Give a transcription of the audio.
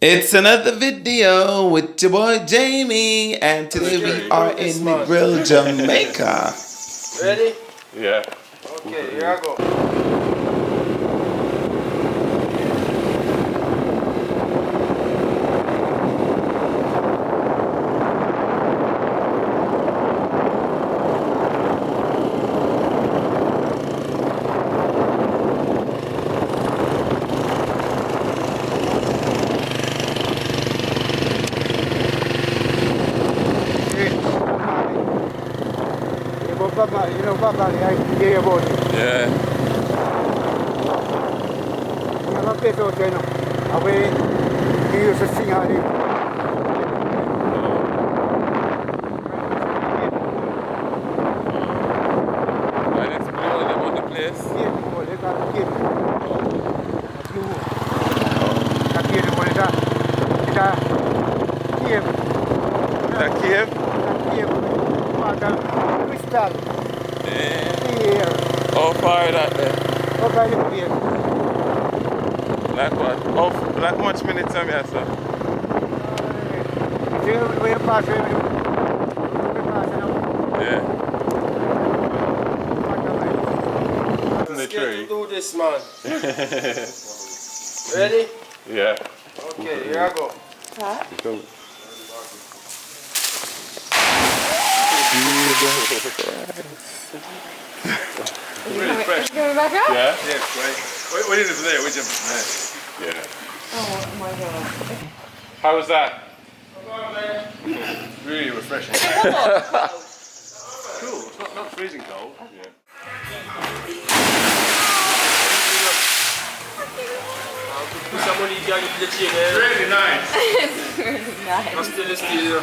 It's another video with your boy Jamie, and today we are in Negril, Jamaica. Ready? Yeah. Okay, here I go. You know Bob Marley, I hear about it. Yeah. You know, place out there, you know, away, he used to sing all the... And it's blow them on the place. Yeah, well, they got the kid. That's you. That kid, what is that? It's a cave. That cave? That cave, water, crystal. Yeah. Here, How far that there? up by the place. Like what? Oh, like much minutes am I, sir? See, we pass it, we pass it now. Yeah. In the tree. Do this, man. Ready? Yeah. Okay, here I go. Really fresh. Coming back up? Yeah? Yeah, right. What is it there? Which Yeah. Oh my god. How was that? really refreshing. Hello. Cool. It's not freezing cold. Yeah. Someone you got the chain there. Really nice. It's really nice. Still.